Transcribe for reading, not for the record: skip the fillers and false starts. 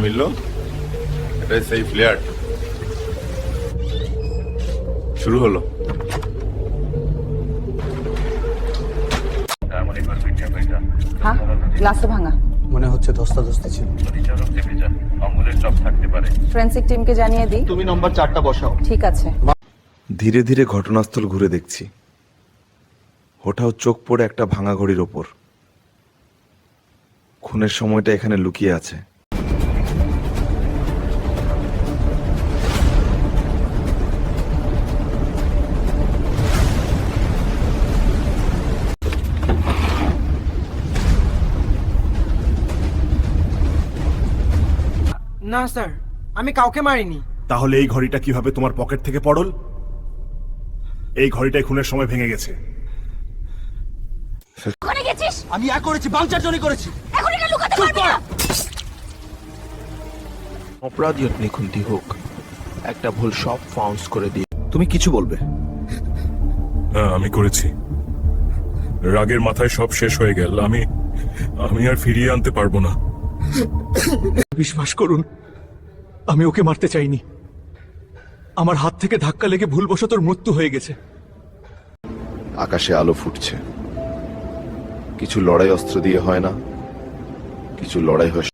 মিললো, এটাই সেই ফ্ল্যাট। শুরু হলো। হ্যাঁ, গ্লাসও ভাঙা। মনে হচ্ছে ধস্তাধস্তি ছিল। ফরেনসিক টিমকে জানিয়ে দিই। তুমি নম্বর 4টা বসাও। ঠিক আছে। ধীরে ধীরে ঘটনাস্থল ঘুরে দেখছি। হঠাৎ চোখ পড়ে একটা ভাঙা ঘড়ির ওপর। খুনের সময়টা এখানে লুকিয়ে আছে। না স্যার, আমি কাউকে মারিনি। তাহলে এই ঘড়িটা কিভাবে তোমার পকেট থেকে পড়ল? এই ঘড়িটাই খুনের সময় ভেঙে গেছে। ওখানে গেছিস? আমি করেছি, বাংচার জন্য করেছি। এখন এটা লুকাতে পারবি না। অপরাধী নিখুন্তি হোক, একটা ভুল সব ফাউন্স করে দিয়ে। তুমি কিছু বলবে? হ্যাঁ, আমি করেছি। রাগের মাথায় সব শেষ হয়ে গেল। আমি আর ফিরিয়ে আনতে পারবো না। বিশ্বাস করুন, আমি ওকে মারতে চাইনি। আমার হাত থেকে ধাক্কা লেগে ভুলবশত ওর মৃত্যু হয়ে গেছে। আকাশে আলো ফুটছে। কিছু লড়াই অস্ত্র দিয়ে হয় না, কিছু লড়াই হয়